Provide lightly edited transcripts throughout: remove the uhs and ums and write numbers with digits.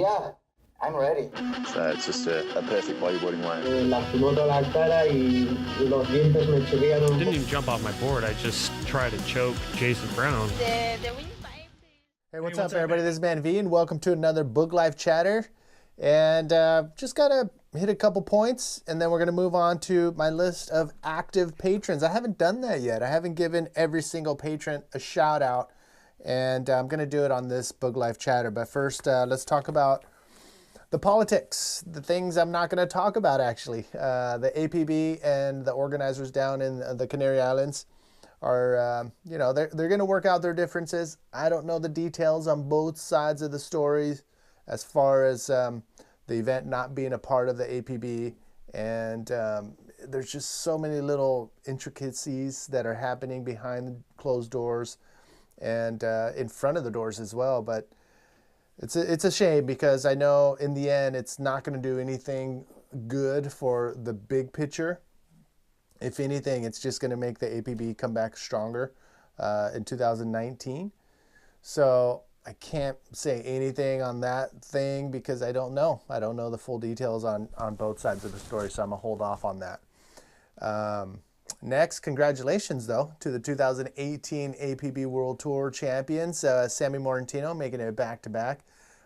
Yeah, I'm ready. So it's just a perfect bodyboarding way. La toda la cara y los dientes me chirriaron. Didn't even jump off my board. I just tried to choke Jason Brown. Hey, what's up, everybody? This is Man V, and welcome to another boogLIFE chatter. And just gotta hit a couple points, and then we're gonna move on to my list of active patrons. I haven't done that yet. I haven't given every single patron a shout out, and I'm gonna do it on this boogLIFE chatter. But first, let's talk about the politics, the things I'm not going to talk about, actually. The APB and the organizers down in the Canary Islands are, they're going to work out their differences. I don't know the details on both sides of the stories as far as the event not being a part of the APB. And there's just so many little intricacies that are happening behind closed doors and in front of the doors as well. But it's a shame, because I know in the end it's not going to do anything good for the big picture. If anything, it's just going to make the APB come back stronger in 2019. So I can't say anything on that thing because I don't know. I don't know the full details on both sides of the story, so I'm going to hold off on that. Next, congratulations, though, to the 2018 APB World Tour champions, Sammy Morantino making it back-to-back.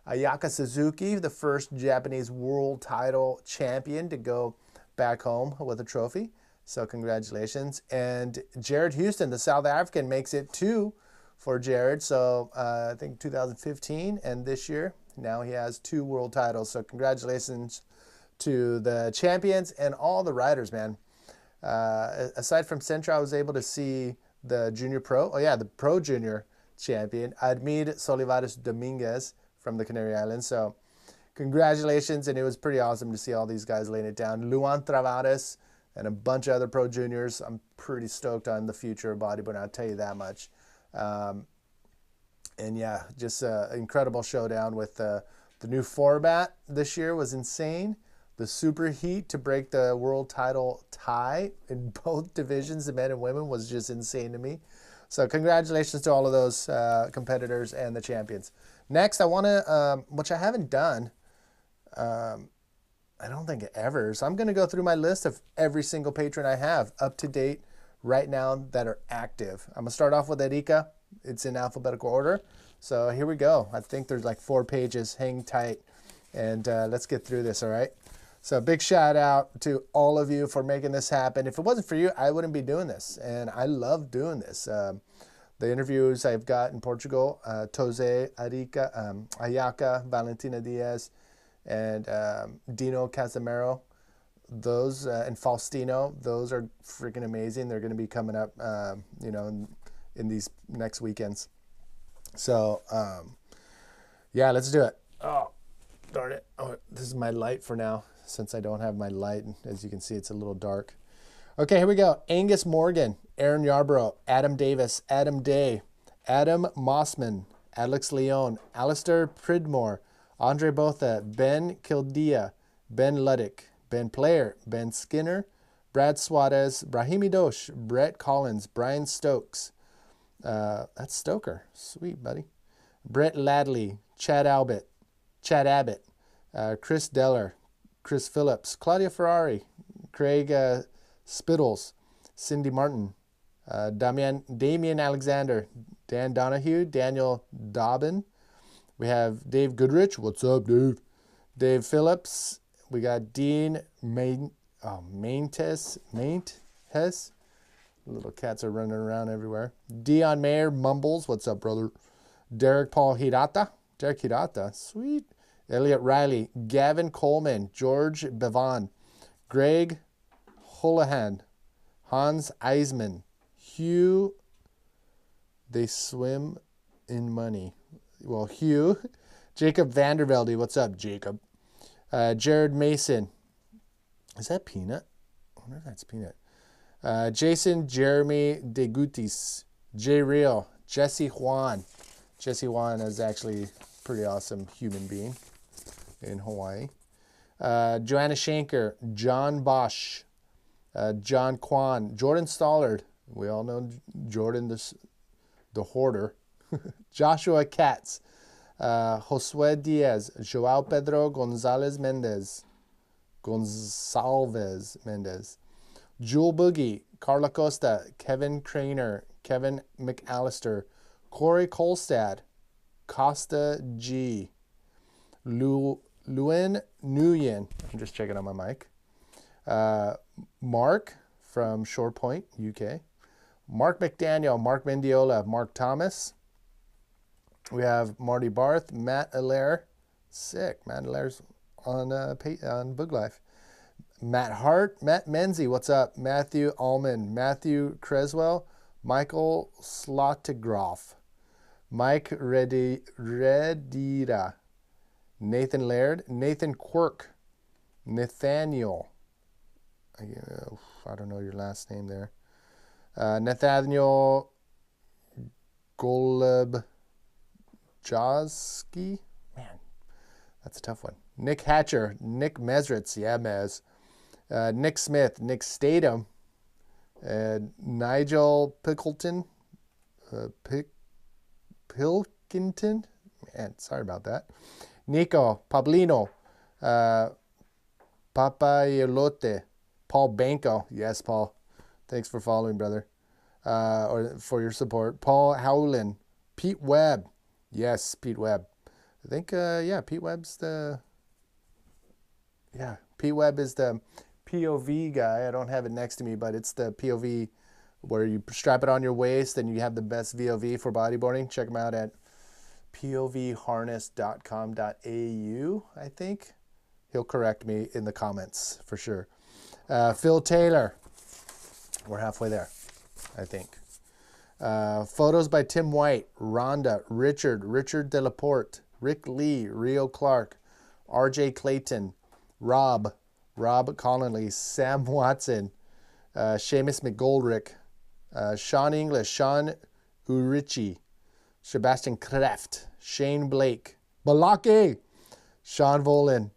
Ayaka Suzuki, the first Japanese world title champion to go back home with a trophy. So congratulations. And Jared Houston, the South African, makes it 2 for Jared. So I think 2015 and this year, now he has 2 world titles. So congratulations to the champions and all the riders, man. Aside from Centra, I was able to see the junior pro. Oh yeah, the pro junior champion, Admir Solivares Dominguez from the Canary Islands. So congratulations, and it was pretty awesome to see all these guys laying it down. Luan Travares and a bunch of other pro juniors. I'm pretty stoked on the future of bodyboarding, I'll tell you that much. And yeah, just an incredible showdown with the new format this year was insane. The super heat to break the world title tie in both divisions, the men and women, was just insane to me. So congratulations to all of those competitors and the champions. Next, I want to, which I haven't done, I don't think ever, so I'm going to go through my list of every single patron I have up to date right now that are active. I'm going to start off with Erika. It's in alphabetical order. So here we go. I think there's like 4 pages. Hang tight, and let's get through this, all right? So big shout out to all of you for making this happen. If it wasn't for you, I wouldn't be doing this. And I love doing this. The interviews I've got in Portugal, Tose, Ayaka, Valentina Diaz, and Dino Casimiro, those, and Faustino, those are freaking amazing. They're going to be coming up, in these next weekends. So, yeah, let's do it. Oh, darn it. Oh, this is my light for now, since I don't have my light. As you can see, it's a little dark. Okay, here we go. Angus Morgan, Aaron Yarborough, Adam Davis, Adam Day, Adam Mossman, Alex Leon, Alistair Pridmore, Andre Botha, Ben Kildea, Ben Luddick, Ben Player, Ben Skinner, Brad Suarez, Brahimi Dosh, Brett Collins, Brian Stokes. That's Stoker. Sweet, buddy. Brett Ladley, Chad Abbott, Chris Deller, Chris Phillips, Claudia Ferrari, Craig Spittles, Cindy Martin, Damian Alexander, Dan Donahue, Daniel Dobbin. We have Dave Goodrich. What's up, Dave? Dave Phillips. We got Dean Maintes. Little cats are running around everywhere. Dion Mayer Mumbles. What's up, brother? Derek Paul Hirata. Sweet. Elliot Riley, Gavin Coleman, George Bevan, Greg Holohan, Hans Eisman, Hugh, they swim in money. Well, Hugh, Jacob Vandervelde, what's up, Jacob? Jared Mason, is that Peanut? I wonder if that's Peanut. Jason Jeremy DeGutis, Jay Real, Jesse Juan. Jesse Juan is actually a pretty awesome human being in Hawaii. Joanna Shanker, John Bosch, John Kwan, Jordan Stollard. We all know Jordan, the hoarder. Joshua Katz, Josue Diaz, Joao Pedro Gonzalez Mendez, Jewel Boogie, Carla Costa, Kevin Craner, Kevin McAllister, Corey Kolstad, Costa G, Luen Nguyen, I'm just checking on my mic, Mark from Shore Point, UK, Mark McDaniel, Mark Mendiola, Mark Thomas. We have Marty Barth, Matt Allaire, sick. Matt Allaire's on boogLIFE. Matt Hart, Matt Menzie, what's up? Matthew Allman, Matthew Creswell, Michael Slottigroff, Mike Redira, Nathan Laird, Nathan Quirk, Nathaniel, I don't know your last name there, Nathaniel Golub Josky, man, that's a tough one. Nick Hatcher, Nick Mesritz, yeah, Mez. Nick Smith, Nick Statham, Nigel Pickleton, Pilkington, man, sorry about that. Nico Pablino, Papayolote, Paul Banco, yes, Paul, thanks for following, brother, or for your support. Paul Howland, Pete Webb, yes, Pete Webb. I think, yeah, Pete Webb is the POV guy. I don't have it next to me, but it's the POV where you strap it on your waist and you have the best VOV for bodyboarding. Check them out at povharness.com.au, I think. He'll correct me in the comments for sure. Phil Taylor. We're halfway there, I think. Photos by Tim White, Rhonda, Richard Delaporte, Rick Lee, Rio Clark, RJ Clayton, Rob Connolly, Sam Watson, Seamus McGoldrick, Sean English, Sean Urici, Sebastian Kreft, Shane Blake, Balaki, Sean Volan,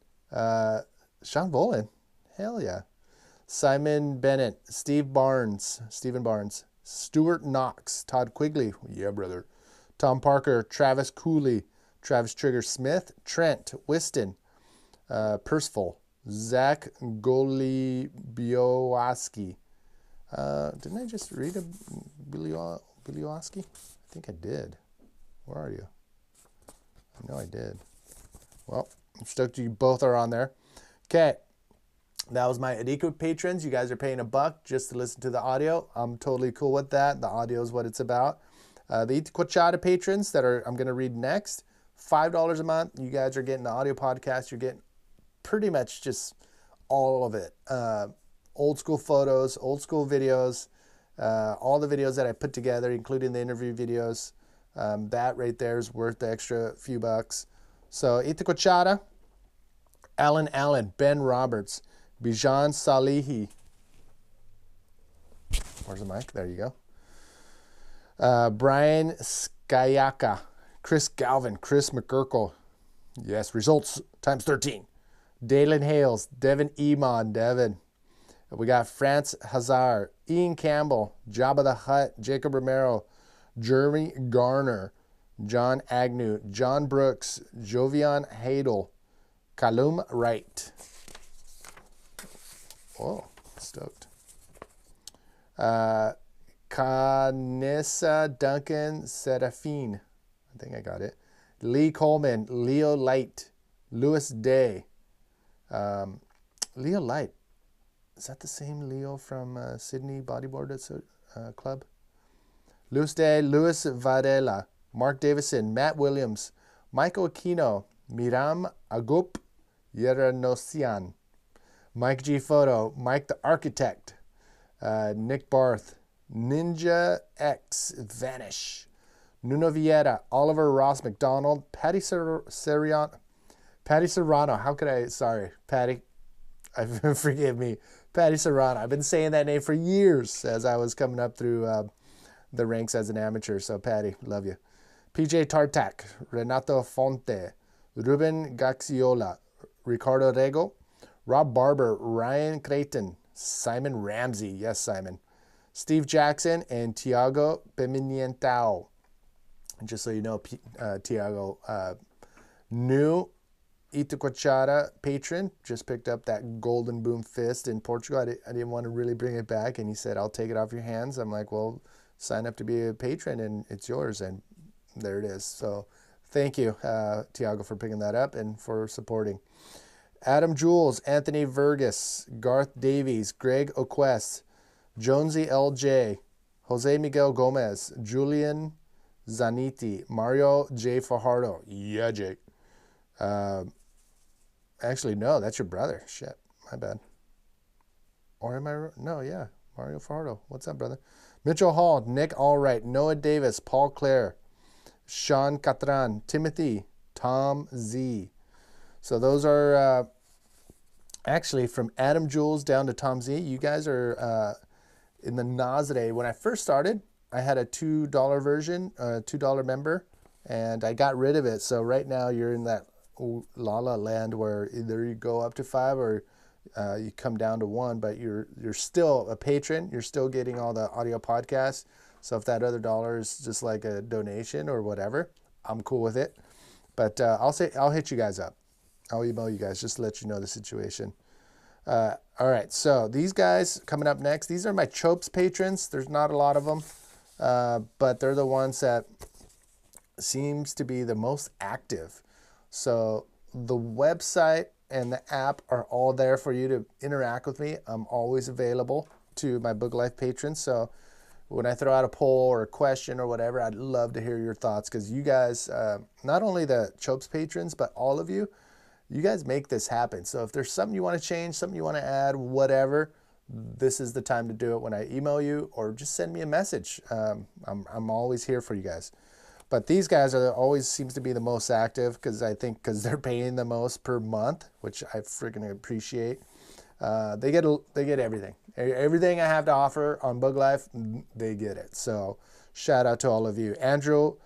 hell yeah, Simon Bennett, Stephen Barnes, Stuart Knox, Todd Quigley, yeah brother, Tom Parker, Travis Cooley, Travis Trigger Smith, Trent Whiston, Percival, Zach Golibioski. Didn't I just read a Bilioski? I think I did. Where are you? I know I did. Well, I'm stoked you both are on there. Okay. That was my Adiko patrons. You guys are paying $1 just to listen to the audio. I'm totally cool with that. The audio is what it's about. The Chatter patrons that I'm going to read next, $5 a month. You guys are getting the audio podcast. You're getting pretty much just all of it. Old school photos, old school videos, all the videos that I put together, including the interview videos. That right there is worth the extra few bucks. So Itiko Chara, Alan Allen, Ben Roberts, Bijan Salihi. Where's the mic? There you go. Brian Skyaka, Chris Galvin, Chris McGurkle. Yes, results times 13. Dalen Hales, Devin Iman, Devin. We got France Hazard, Ian Campbell, Jabba the Hutt, Jacob Romero, Jeremy Garner, John Agnew, John Brooks, Jovian Hadel, Callum Wright. Whoa, stoked. Kanessa Duncan Serafine. I think I got it. Lee Coleman, Leo Light, Lewis Day. Leo Light. Is that the same Leo from Sydney Bodyboard Club? Lewis Day, Louis Varela, Mark Davison, Matt Williams, Michael Aquino, Miram Agup Yeranosian, Mike G Photo, Mike the Architect, Nick Barth, Ninja X Vanish, Nuno Vieira, Oliver Ross McDonald, Patty Serrano. How could I? Sorry, Patty. Forgive me. Patty Serrano. I've been saying that name for years as I was coming up through the ranks as an amateur. So, Patty, love you. PJ Tartak, Renato Fonte, Ruben Gaxiola, Ricardo Rego, Rob Barber, Ryan Creighton, Simon Ramsey. Yes, Simon. Steve Jackson, and Tiago Piminientao. Just so you know, Tiago, New Itacochara patron just picked up that golden boom fist in Portugal. I didn't want to really bring it back, and he said, I'll take it off your hands. I'm like, well, sign up to be a patron, and it's yours, and there it is. So thank you, Tiago, for picking that up and for supporting. Adam Jules, Anthony Vargas, Garth Davies, Greg Oquest, Jonesy LJ, Jose Miguel Gomez, Julian Zaniti, Mario J. Fajardo. Yeah, Jake. Actually, no, that's your brother. Shit, my bad. Or am I? No, yeah, Mario Fajardo. What's up, brother? Mitchell Hall, Nick Allright, Noah Davis, Paul Clare, Sean Catran, Timothy, Tom Z. So those are actually from Adam Jules down to Tom Z. You guys are in the Nazare. When I first started, I had a $2 version, $2 member, and I got rid of it. So right now you're in that la la land where either you go up to 5 or you come down to 1, but you're still a patron. You're still getting all the audio podcasts. So if that other dollar is just like a donation or whatever, I'm cool with it. But I'll hit you guys up. I'll email you guys just to let you know the situation. All right, so these guys coming up next, these are my Chopes patrons. There's not a lot of them, but they're the ones that seems to be the most active. So the website and the app are all there for you to interact with me. I'm always available to my boogLIFE patrons. So when I throw out a poll or a question or whatever, I'd love to hear your thoughts, because you guys, not only the Chopes patrons, but all of you, you guys make this happen. So if there's something you want to change, something you want to add, whatever, this is the time to do it when I email you or just send me a message. I'm always here for you guys. But these guys are always seems to be the most active, because I think because they're paying the most per month, which I freaking appreciate. They get everything. Everything I have to offer on boogLIFE, they get it. So shout out to all of you. Andrew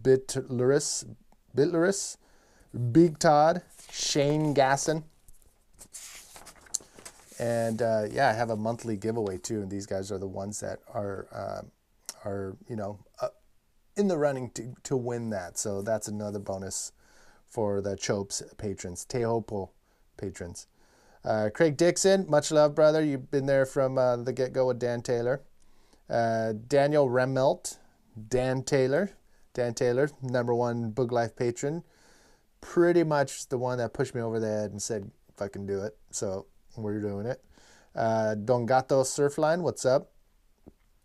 Bitleris, Big Todd, Shane Gasson. And yeah, I have a monthly giveaway too, and these guys are the ones that are you know, in the running to win that. So that's another bonus for the Chopes patrons, Tehopo patrons. Craig Dixon, much love, brother. You've been there from the get-go with Dan Taylor. Daniel Remelt, Dan Taylor, #1 boogLIFE patron. Pretty much the one that pushed me over the head and said, fucking do it. So we're doing it. Don Gato Surfline, what's up?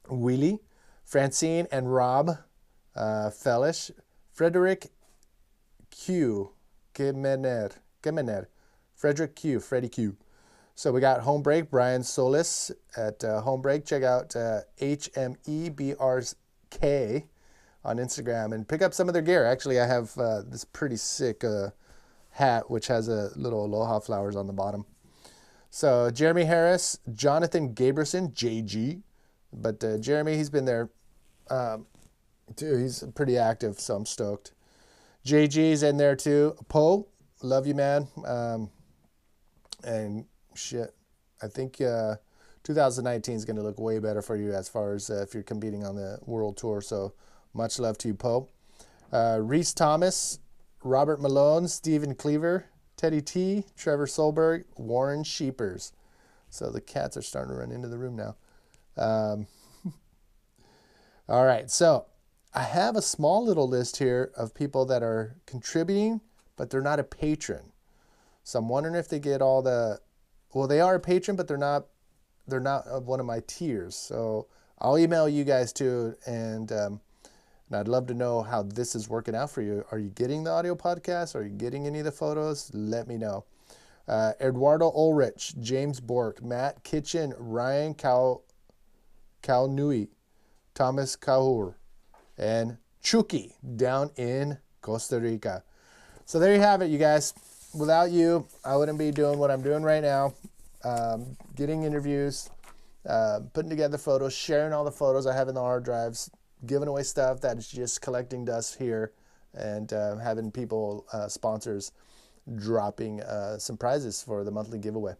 Willie, Francine and Rob Fellish, Frederick Q, Kemener, Frederick Q, Freddie Q. So we got Homebreak, Brian Solis at Homebreak. Check out HMEBRK on Instagram and pick up some of their gear. Actually, I have this pretty sick hat, which has a little aloha flowers on the bottom. So Jeremy Harris, Jonathan Gaberson, JG. But Jeremy, he's been there too. He's pretty active, so I'm stoked. JG's in there too. Poe, love you, man. And shit, I think 2019 is going to look way better for you as far as if you're competing on the world tour. So much love to you, Poe. Reese Thomas, Robert Malone, Stephen Cleaver, Teddy T, Trevor Solberg, Warren Sheepers. So the cats are starting to run into the room now. All right, so I have a small little list here of people that are contributing, but they're not a patron. So I'm wondering if they get all the, well, they are a patron, but they're not of one of my tiers. So I'll email you guys too, and I'd love to know how this is working out for you. Are you getting the audio podcast? Are you getting any of the photos? Let me know. Eduardo Ulrich, James Bork, Matt Kitchen, Ryan Calnui, Thomas Cahur, and Chucky down in Costa Rica. So there you have it, you guys. Without you, I wouldn't be doing what I'm doing right now. Getting interviews, putting together photos, sharing all the photos I have in the hard drives, giving away stuff that is just collecting dust here, and having people, sponsors, dropping some prizes for the monthly giveaway.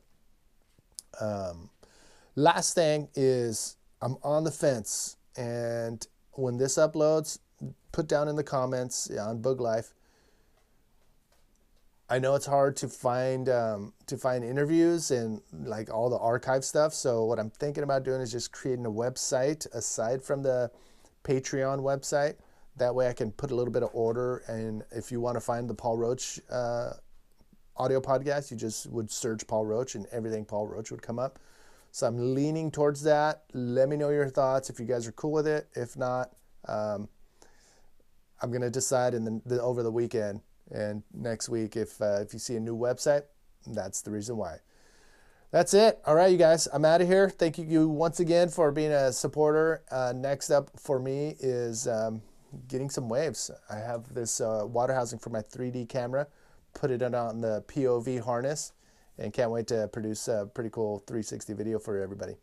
Last thing is I'm on the fence, and when this uploads, put down in the comments on boogLIFE, I know it's hard to find interviews and like all the archive stuff. So what I'm thinking about doing is just creating a website aside from the Patreon website. That way I can put a little bit of order. And if you want to find the Paul Roach audio podcast, you just would search Paul Roach and everything Paul Roach would come up. So I'm leaning towards that. Let me know your thoughts if you guys are cool with it. If not, I'm going to decide over the weekend and next week if you see a new website, that's the reason why. That's it. All right, you guys, I'm out of here. Thank you once again for being a supporter. Next up for me is getting some waves. I have this water housing for my 3D camera, put it on the POV harness, and can't wait to produce a pretty cool 360 video for everybody.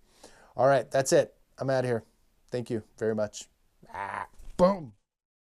All right, that's it. I'm out of here. Thank you very much. Boom.